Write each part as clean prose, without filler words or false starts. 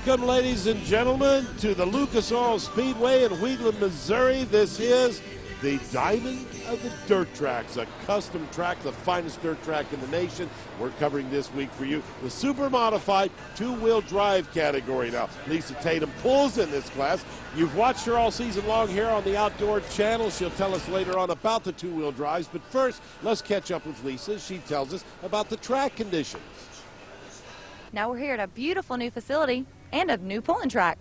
Welcome, ladies and gentlemen, to the Lucas Oil Speedway in Wheatland, Missouri. This is the Diamond of the Dirt Tracks, a custom track, the finest dirt track in the nation. We're covering this week for you the super modified two-wheel drive category. Now, Lisa Tatum pulls in this class. You've watched her all season long here on the Outdoor Channel. She'll tell us later on about the two-wheel drives. But first, let's catch up with Lisa. She tells us about the track conditions. Now we're here at a beautiful new facility and a new pulling track.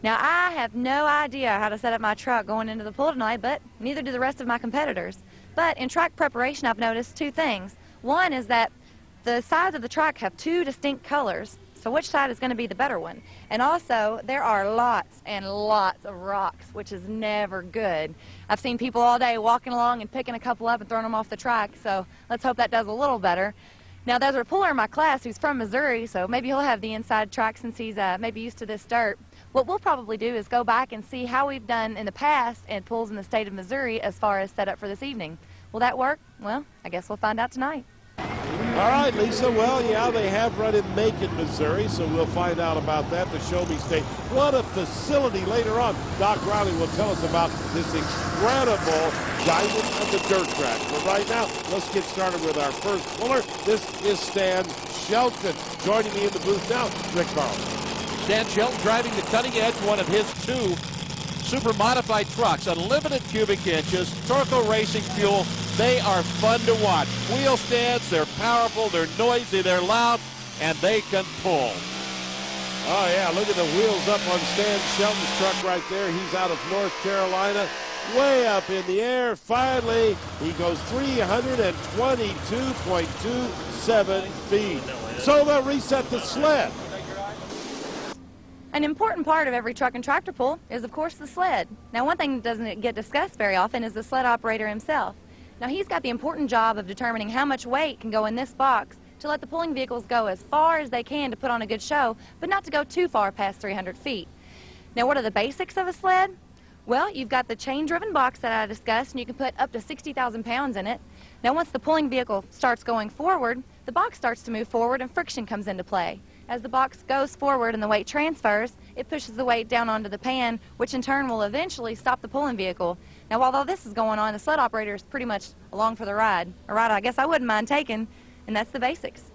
Now I have no idea how to set up my truck going into the pull tonight, but neither do the rest of my competitors. But in track preparation, I've noticed two things. One is that the sides of the track have two distinct colors, so which side is going to be the better one? And also, there are lots and lots of rocks, which is never good. I've seen people all day walking along and picking a couple up and throwing them off the track, so let's hope that does a little better. Now, there's a puller in my class who's from Missouri, so maybe he'll have the inside track since he's maybe used to this dirt. What we'll probably do is go back and see how we've done in the past and pulls in the state of Missouri as far as setup for this evening. Will that work? Well, I guess we'll find out tonight. All right, Lisa. Well, yeah, they have run in Macon, Missouri, so we'll find out about that, the Show Me State. What a facility later on. Doc Riley will tell us about this incredible Diamond of the Dirt Track. But right now, let's get started with our first puller. This is Stan Shelton. Joining me in the booth now, Rick Carlson. Stan Shelton driving the cutting edge, one of his two super modified trucks, unlimited cubic inches, Torco racing fuel. They are fun to watch. Wheel stands, they're powerful, they're noisy, they're loud, and they can pull. Oh yeah, look at the wheels up on Stan Shelton's truck right there. He's out of North Carolina, way up in the air. Finally, he goes 322.27 feet. So they'll reset the sled. An important part of every truck and tractor pull is, of course, the sled. Now, one thing that doesn't get discussed very often is the sled operator himself. Now, he's got the important job of determining how much weight can go in this box to let the pulling vehicles go as far as they can to put on a good show, but not to go too far past 300 feet. Now, what are the basics of a sled? Well, you've got the chain-driven box that I discussed, and you can put up to 60,000 pounds in it. Now, once the pulling vehicle starts going forward, the box starts to move forward and friction comes into play. As the box goes forward and the weight transfers, it pushes the weight down onto the pan, which in turn will eventually stop the pulling vehicle. Now, while all this is going on, the sled operator is pretty much along for the ride. A ride I guess I wouldn't mind taking, and that's the basics.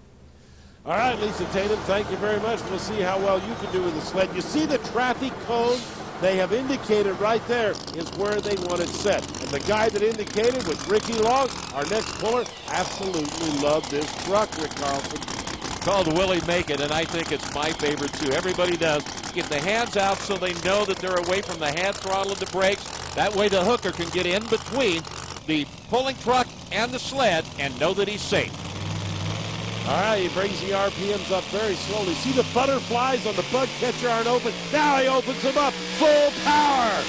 All right, Lisa Tatum, thank you very much. We'll see how well you can do with the sled. You see the traffic cone? They have indicated right there is where they want it set. And the guy that indicated was Ricky Long, our next puller. Absolutely love this truck, Rick Carlson. Called Willie Macon, and I think it's my favorite too. Everybody does. Get the hands out so they know that they're away from the hand throttle and the brakes. That way the hooker can get in between the pulling truck and the sled and know that he's safe. All right, he brings the RPMs up very slowly. See the butterflies on the bug catcher aren't open. Now he opens them up. Full power.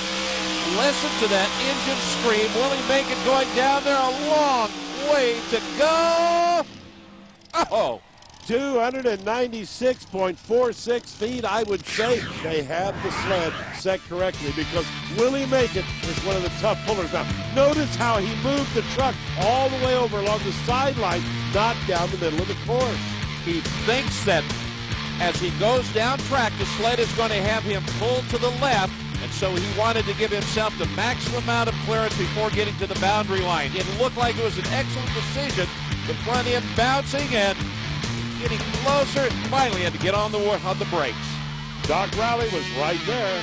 Listen to that engine scream. Willie Macon going down there, a long way to go. Oh! 296.46 feet. I would say they have the sled set correctly because Willie Macon is one of the tough pullers. Now, notice how he moved the truck all the way over along the sideline, not down the middle of the course. He thinks that as he goes down track, the sled is going to have him pull to the left, and so he wanted to give himself the maximum amount of clearance before getting to the boundary line. It looked like it was an excellent decision. The front end bouncing and getting closer, finally had to get on the brakes. Doc Riley was right there.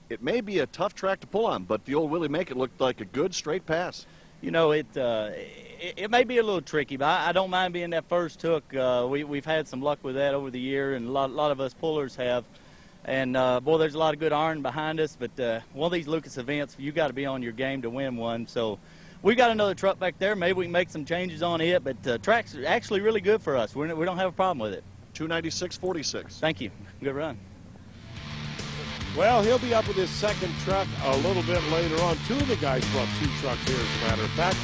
It may be a tough track to pull on, but the old Willie Macon looked like a good straight pass. You know, it may be a little tricky, but I don't mind being that first hook. We've had some luck with that over the year, and a lot of us pullers have. And, boy, there's a lot of good iron behind us, but one of these Lucas events, you got to be on your game to win one. So we got another truck back there. Maybe we can make some changes on it, but track's actually really good for us. We don't have a problem with it. 296.46. Thank you. Good run. Well, he'll be up with his second truck a little bit later on. Two of the guys brought two trucks here, as a matter of fact.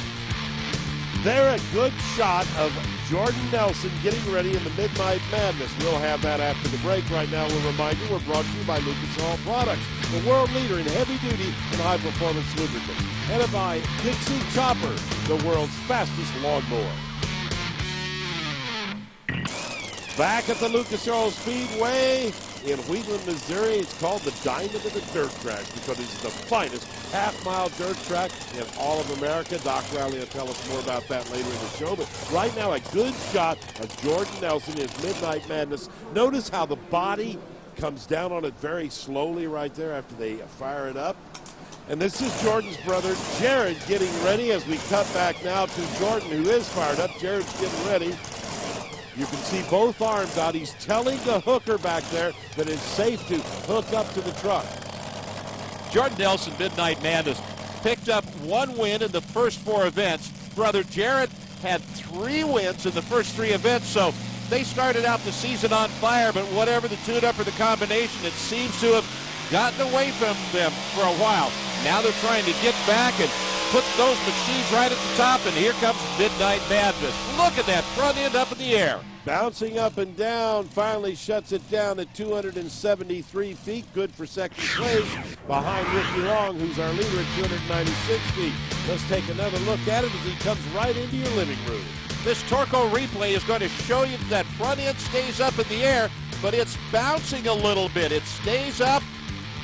They're a good shot of Jordan Nelson getting ready in the Midnight Madness. We'll have that after the break. Right now, we'll remind you we're brought to you by Lucas Oil Products, the world leader in heavy-duty and high-performance lubricants. And by Dixie Chopper, the world's fastest lawnmower. Back at the Lucas Oil Speedway in Wheatland, Missouri. It's called the Diamond of the Dirt Track because it's the finest half-mile dirt track in all of America. Doc Riley will tell us more about that later in the show. But right now, a good shot of Jordan Nelson in Midnight Madness. Notice how the body comes down on it very slowly right there after they fire it up. And this is Jordan's brother, Jared, getting ready as we cut back now to Jordan, who is fired up. Jared's getting ready. You can see both arms out. He's telling the hooker back there that it's safe to hook up to the truck. Jordan Nelson, Midnight Madness, picked up 1 win in the first 4 events. Brother Jared had 3 wins in the first 3 events, so they started out the season on fire, but whatever the tune-up or the combination, it seems to have gotten away from them for a while. Now they're trying to get back and put those machines right at the top, and here comes Midnight Madness. Look at that front end up in the air. Bouncing up and down, finally shuts it down at 273 feet. Good for second place behind Ricky Long, who's our leader at 296 feet. Let's take another look at it as he comes right into your living room. This Torco replay is going to show you that front end stays up in the air, but it's bouncing a little bit. It stays up,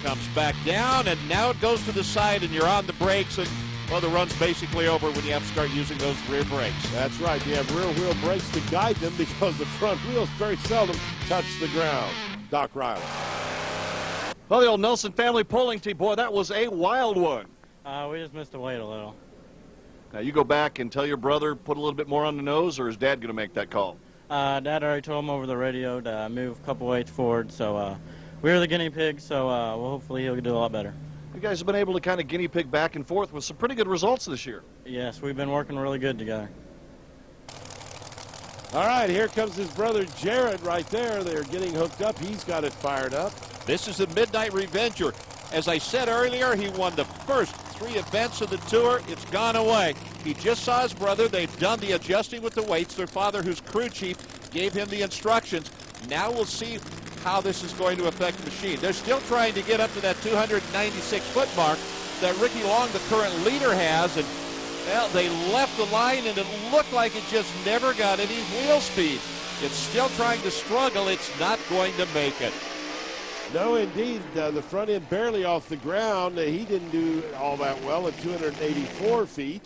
comes back down, and now it goes to the side, and you're on the brakes, and well, the run's basically over when you have to start using those rear brakes. That's right. You have rear wheel brakes to guide them because the front wheels very seldom touch the ground. Doc Riley. Well, the old Nelson family pulling team, boy, that was a wild one. We just missed the weight a little. Now, you go back and tell your brother, put a little bit more on the nose, or is Dad going to make that call? Dad already told him over the radio to move a couple weights forward, so we're the guinea pig, so well, hopefully he'll do a lot better. You guys have been able to kind of guinea pig back and forth with some pretty good results this year. Yes, we've been working really good together. All right, here comes his brother Jared right there. They're getting hooked up. He's got it fired up. This is the Midnight Revenger. As I said earlier, he won the first 3 events of the tour. It's gone away. He just saw his brother. They've done the adjusting with the weights. Their father, who's crew chief, gave him the instructions. Now we'll see how this is going to affect the machine. They're still trying to get up to that 296-foot mark that Ricky Long, the current leader, has. And, well, they left the line, and it looked like it just never got any wheel speed. It's still trying to struggle. It's not going to make it. No, indeed. The front end barely off the ground. He didn't do all that well at 284 feet.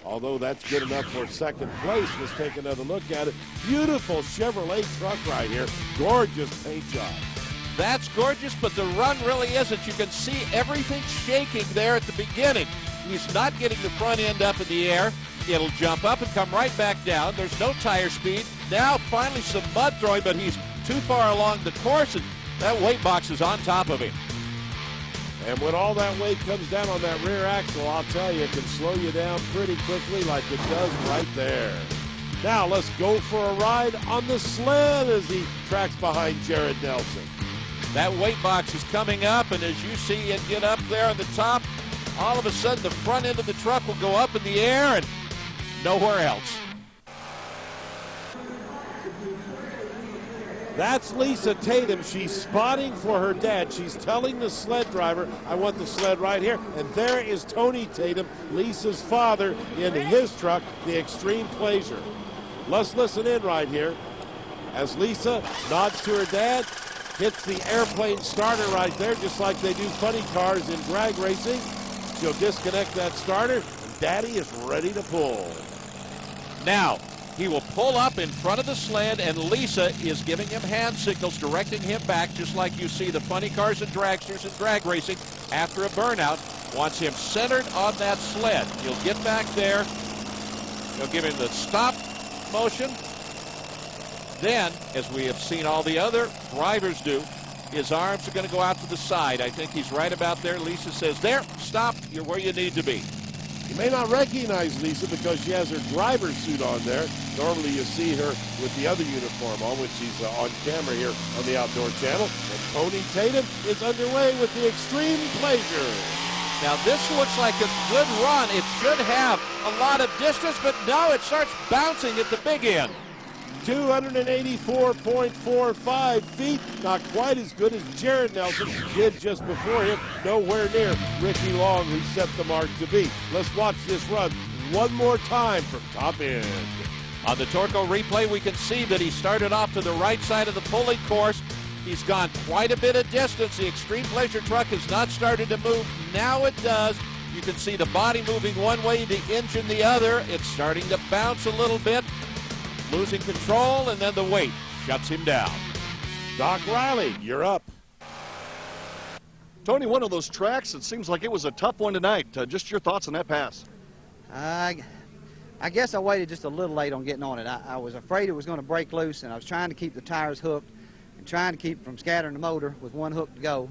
Although that's good enough for second place. Let's take another look at it. Beautiful Chevrolet truck right here. Gorgeous paint job. That's gorgeous, but the run really isn't. You can see everything shaking there at the beginning. He's not getting the front end up in the air. It'll jump up and come right back down. There's no tire speed. Now finally some mud throwing, but he's too far along the course, and that weight box is on top of him. And when all that weight comes down on that rear axle, I'll tell you, it can slow you down pretty quickly like it does right there. Now let's go for a ride on the sled as he tracks behind Jared Nelson. That weight box is coming up, and as you see it get up there on the top, all of a sudden the front end of the truck will go up in the air and nowhere else. That's Lisa Tatum. She's spotting for her dad. She's telling the sled driver, I want the sled right here. And there is Tony Tatum, Lisa's father, in his truck, the Extreme Pleasure. Let's listen in right here as Lisa nods to her dad, hits the airplane starter right there, just like they do funny cars in drag racing. She'll disconnect that starter, and Daddy is ready to pull. Now, he will pull up in front of the sled, and Lisa is giving him hand signals, directing him back, just like you see the funny cars and dragsters in drag racing after a burnout. Wants him centered on that sled. He'll get back there. He'll give him the stop motion. Then, as we have seen all the other drivers do, his arms are going to go out to the side. I think he's right about there. Lisa says, there, stop, you're where you need to be. You may not recognize Lisa because she has her driver's suit on there. Normally you see her with the other uniform on when she's on camera here on the Outdoor Channel. And Tony Tatum is underway with the Extreme Pleasure. Now this looks like a good run. It should have a lot of distance, but no, it starts bouncing at the big end. 284.45 feet, not quite as good as Jared Nelson did just before him, nowhere near Ricky Long, who set the mark to beat. Let's watch this run one more time from top end. On the Torco replay, we can see that he started off to the right side of the pulling course. He's gone quite a bit of distance. The Extreme Pleasure truck has not started to move. Now it does. You can see the body moving one way, the engine the other. It's starting to bounce a little bit, losing control, and then the weight shuts him down. Doc Riley, you're up. Tony, one of those tracks, it seems like it was a tough one tonight. Just your thoughts on that pass. I guess I waited just a little late on getting on it. I was afraid it was going to break loose, and I was trying to keep the tires hooked and trying to keep from scattering the motor with one hook to go.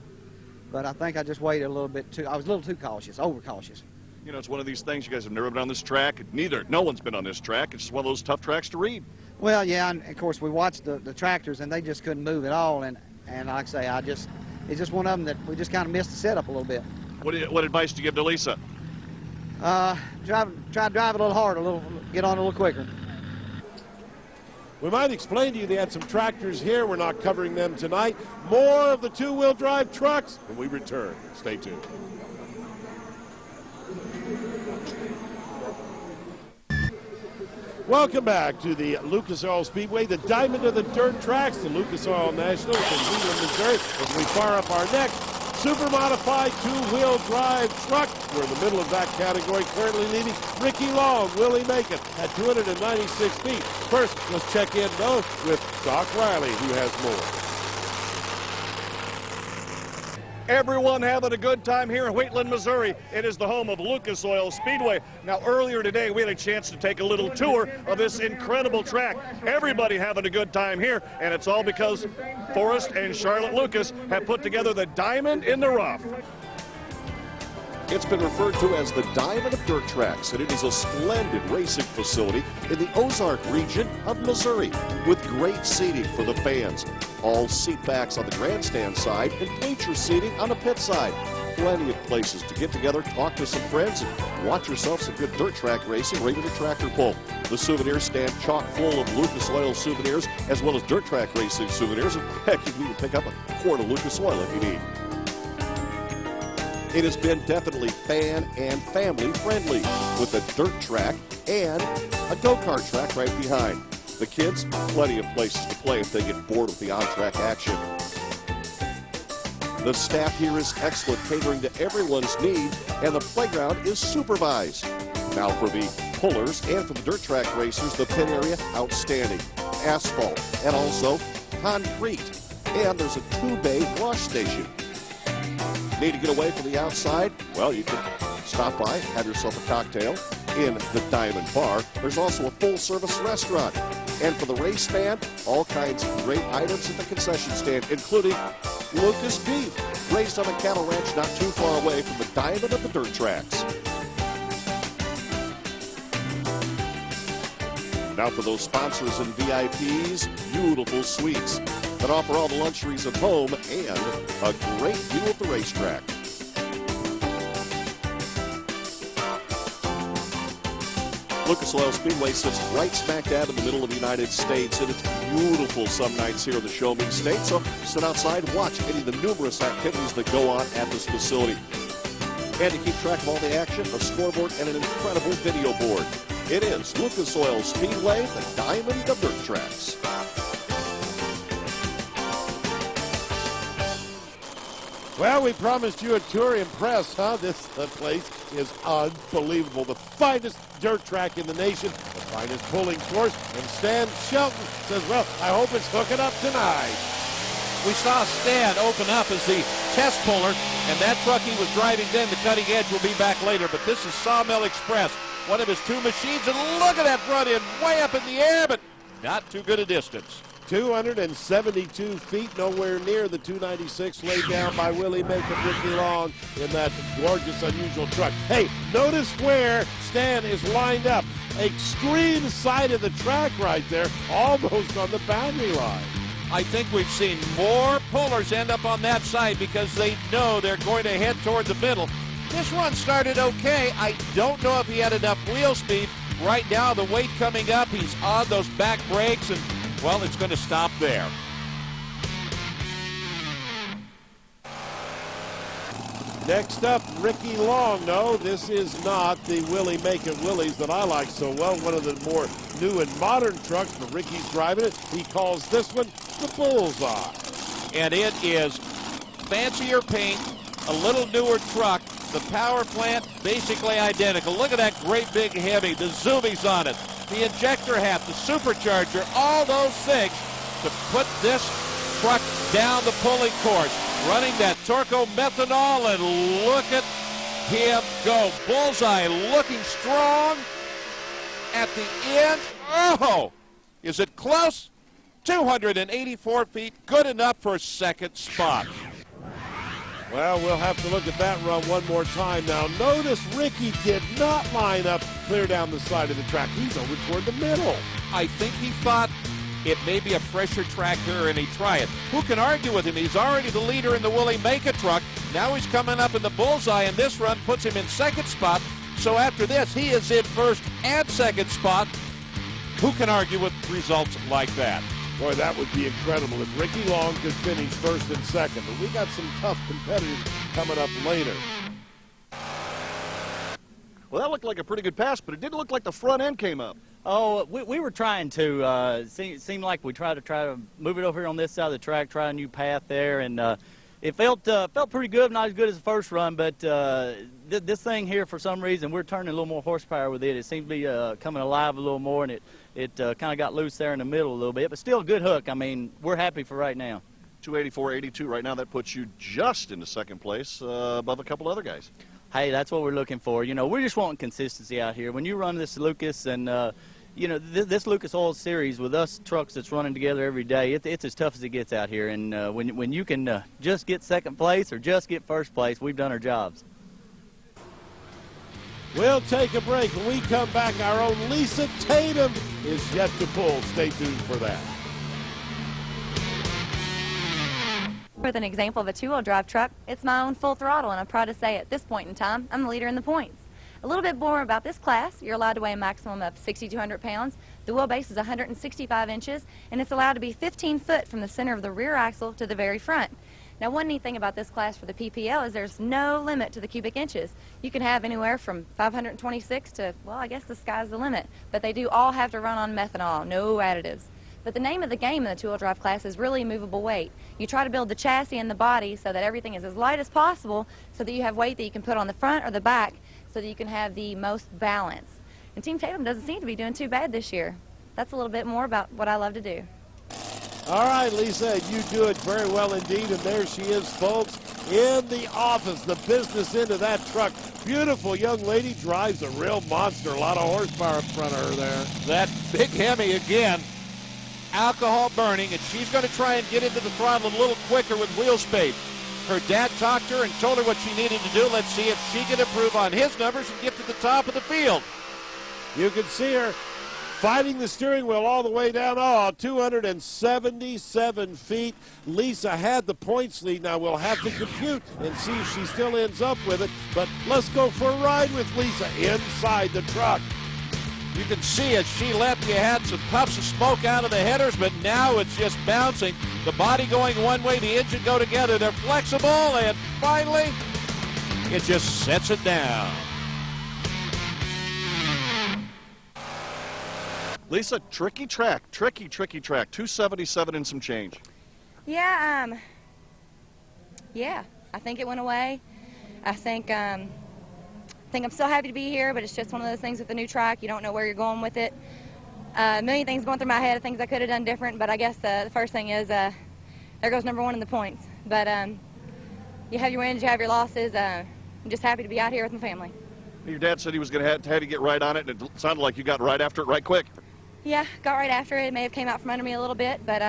But I think I just waited a little bit too. I was a little too cautious, overcautious. You know, it's one of these things. You guys have never been on this track. No one's been on this track. It's one of those tough tracks to read. Well, yeah, and of course we watched the tractors, and they just couldn't move at all. And like I say, it's just one of them that we just kind of missed the setup a little bit. What advice do you give to Lisa? Try to drive a little harder, get on a little quicker. We might explain to you they had some tractors here. We're not covering them tonight. More of the two-wheel drive trucks when we return. Stay tuned. Welcome back to the Lucas Oil Speedway, the diamond of the dirt tracks, the Lucas Oil Nationals in Wheatland, Missouri. As we fire up our next super modified two-wheel drive truck, we're in the middle of that category, currently leading Ricky Long, Willie Macon at 296 feet. First, let's check in, though, with Doc Riley, who has more. Everyone having a good time here in Wheatland, Missouri. It is the home of Lucas Oil Speedway. Now, earlier today, we had a chance to take a little tour of this incredible track. Everybody having a good time here, and it's all because Forrest and Charlotte Lucas have put together the Diamond in the Rough. It's been referred to as the Diamond of Dirt Tracks, and it is a splendid racing facility in the Ozark region of Missouri with great seating for the fans. All seat backs on the grandstand side and bleacher seating on the pit side. Plenty of places to get together, talk to some friends, and watch yourself some good dirt track racing right at the tractor pull. The souvenirs stand chock full of Lucas Oil souvenirs as well as dirt track racing souvenirs. And heck, you can even pick up a quart of Lucas Oil if you need. It has been definitely fan and family friendly with a dirt track and a go-kart track right behind. The kids, plenty of places to play if they get bored with the on-track action. The staff here is excellent, catering to everyone's need, and the playground is supervised. Now for the pullers and for the dirt track racers, the pit area, outstanding. Asphalt and also concrete. And there's a two-bay wash station. Need to get away from the outside? Well, you can stop by, have yourself a cocktail in the Diamond Bar. There's also a full-service restaurant. And for the race fan, all kinds of great items at the concession stand, including Lucas beef, raised on a cattle ranch not too far away from the Diamond of the Dirt Tracks. Now for those sponsors and VIPs, beautiful suites that offer all the luxuries of home and a great view of the racetrack. Lucas Oil Speedway sits right smack dab in the middle of the United States, and it's beautiful some nights here in the Show Me State. So sit outside and watch any of the numerous activities that go on at this facility. And to keep track of all the action, a scoreboard and an incredible video board. It is Lucas Oil Speedway, the Diamond of Dirt Tracks. Well, we promised you a tour. Impressed, huh? This place is unbelievable. The finest dirt track in the nation, the finest pulling course. And Stan Shelton says, well, I hope it's hooking up tonight. We saw Sled open up as the test puller, and that truck he was driving then, the cutting edge, will be back later. But this is Sawmill Express, one of his two machines, and look at that front end, way up in the air, but not too good a distance. 272 feet, nowhere near the 296 laid down by Willie Macon, Ricky Long in that gorgeous, unusual truck. Hey, notice where Stan is lined up. Extreme side of the track right there, almost on the boundary line. I think we've seen more pullers end up on that side because they know they're going to head toward the middle. This run started okay. I don't know if he had enough wheel speed. Right now, the weight coming up, he's on those back brakes, and well, it's going to stop there. Next up, Ricky Long. No, this is not the Willie Macon Willies that I like so well. One of the more new and modern trucks, but Ricky's driving it. He calls this one the Bullseye. And it is fancier paint, a little newer truck. The power plant basically identical. Look at that great big heavy, the zoomies on it, the injector hat, the supercharger, all those things to put this truck down the pulling course. Running that Torco methanol, and look at him go. Bullseye looking strong at the end. Oh, is it close? 284 feet, good enough for second spot. Well, we'll have to look at that run one more time. Now, notice Ricky did not line up clear down the side of the track. He's over toward the middle. I think he thought it may be a fresher track here, and he tried it. Who can argue with him? He's already the leader in the Willie Macon truck. Now he's coming up in the Bullseye, and this run puts him in second spot. So after this, he is in first and second spot. Who can argue with results like that? Boy, that would be incredible if Ricky Long could finish first and second. But we got some tough competitors coming up later. Well, that looked like a pretty good pass, but it didn't look like the front end came up. Oh, we were trying to. Seemed like we tried to move it over here on this side of the track, try a new path there, and it felt pretty good. Not as good as the first run, but this thing here, for some reason, we're turning a little more horsepower with it. It seems to be coming alive a little more, and it kind of got loose there in the middle a little bit. But still a good hook. I mean, we're happy for right now. 284.82 right now. That puts you just into second place, above a couple other guys. Hey, that's what we're looking for. You know, we're just wanting consistency out here. When you run this Lucas and, you know, this Lucas Oil Series with us trucks that's running together every day, it's as tough as it gets out here. And when you can just get second place or just get first place, we've done our jobs. We'll take a break. When we come back, our own Lisa Tatum is yet to pull. Stay tuned for that. With an example of a two-wheel drive truck, it's my own full throttle, and I'm proud to say at this point in time, I'm the leader in the points. A little bit more about this class. You're allowed to weigh a maximum of 6,200 pounds. The wheelbase is 165 inches, and it's allowed to be 15 foot from the center of the rear axle to the very front. Now, one neat thing about this class for the PPL is there's no limit to the cubic inches. You can have anywhere from 526 to, well, I guess the sky's the limit. But they do all have to run on methanol, no additives. But the name of the game in the two-wheel drive class is really movable weight. You try to build the chassis and the body so that everything is as light as possible so that you have weight that you can put on the front or the back so that you can have the most balance. And Team Tatum doesn't seem to be doing too bad this year. That's a little bit more about what I love to do. All right, Lisa, you do it very well indeed. And there she is, folks, in the office, the business end of that truck. Beautiful young lady, drives a real monster. A lot of horsepower in front of her there. That big Hemi again. Alcohol burning, and she's going to try and get into the throttle a little quicker with wheel speed. Her dad talked to her and told her what she needed to do. Let's see if she can improve on his numbers and get to the top of the field. You can see her fighting the steering wheel all the way down. Oh, 277 feet. Lisa had the points lead. Now we'll have to compute and see if she still ends up with it. But let's go for a ride with Lisa inside the truck. You can see as she left, you had some puffs of smoke out of the headers, but now it's just bouncing. The body going one way, the engine go together. They're flexible, and finally, it just sets it down. Lisa, tricky track, tricky track. 277 and some change. Yeah, I think it went away. I think I'm still happy to be here, but it's just one of those things with the new track. You don't know where you're going with it. A million things going through my head of things I could have done different, but I guess the first thing is there goes number one in the points. But you have your wins, you have your losses. I'm just happy to be out here with my family. Your dad said he was going to have to get right on it, and it sounded like you got right after it right quick. Yeah, got right after it. It may have came out from under me a little bit, but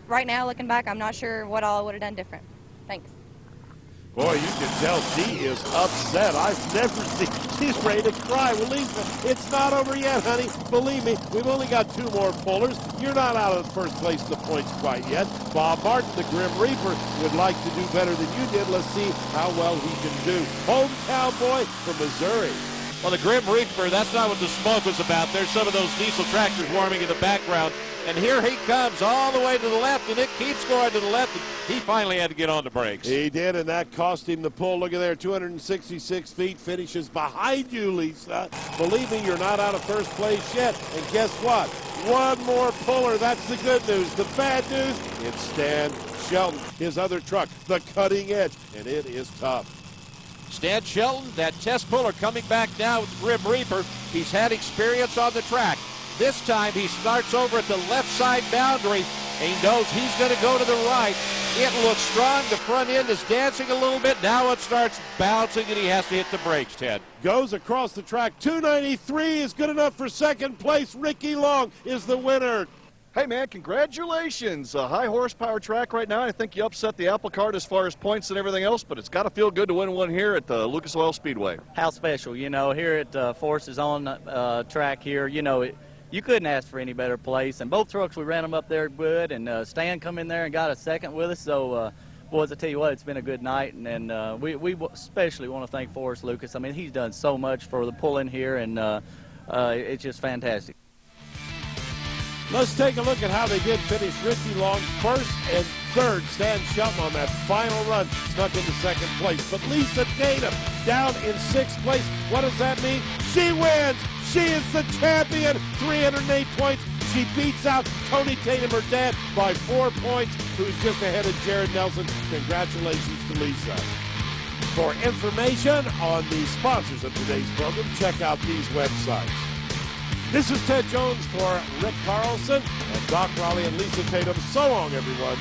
right now, looking back, I'm not sure what all I would have done different. Thanks. Boy, you can tell she is upset. I've never seen. She's ready to cry. Well, Lisa, it's not over yet, honey. Believe me, we've only got two more pullers. You're not out of the first place in the points quite yet. Bob Martin, the Grim Reaper, would like to do better than you did. Let's see how well he can do. Hometown boy from Missouri. Well, the Grim Reaper, that's not what the smoke was about. There's some of those diesel tractors warming in the background. And here he comes all the way to the left, and it keeps going to the left. And he finally had to get on the brakes. He did, and that cost him the pull. Look at there, 266 feet, finishes behind you, Lisa. Believe me, you're not out of first place yet. And guess what? One more puller. That's the good news. The bad news, it's Stan Shelton, his other truck, the Cutting Edge, and it is tough. Stan Shelton, that test puller, coming back now with the Grim Reaper. He's had experience on the track. This time he starts over at the left side boundary. He knows he's going to go to the right. It looks strong. The front end is dancing a little bit. Now it starts bouncing, and he has to hit the brakes, Ted. Goes across the track. 293 is good enough for second place. Ricky Long is the winner. Hey, man, congratulations. A high horsepower track right now. I think you upset the apple cart as far as points and everything else, but it's got to feel good to win one here at the Lucas Oil Speedway. How special, you know, here at Force's on track here, you know, you couldn't ask for any better place. And both trucks, we ran them up there good, and Stan come in there and got a second with us. So, boys, I tell you what, it's been a good night, and we especially want to thank Forrest Lucas. I mean, he's done so much for the pull-in here, and it's just fantastic. Let's take a look at how they did finish. Ricky Long first and third. Stan Shelton on that final run snuck into second place. But Lisa Tatum down in sixth place. What does that mean? She wins. She is the champion. 308 points. She beats out Tony Tatum, her dad, by 4 points, who's just ahead of Jared Nelson. Congratulations to Lisa. For information on the sponsors of today's program, check out these websites. This is Ted Jones for Rick Carlson and Doc Raleigh and Lisa Tatum. So long, everyone.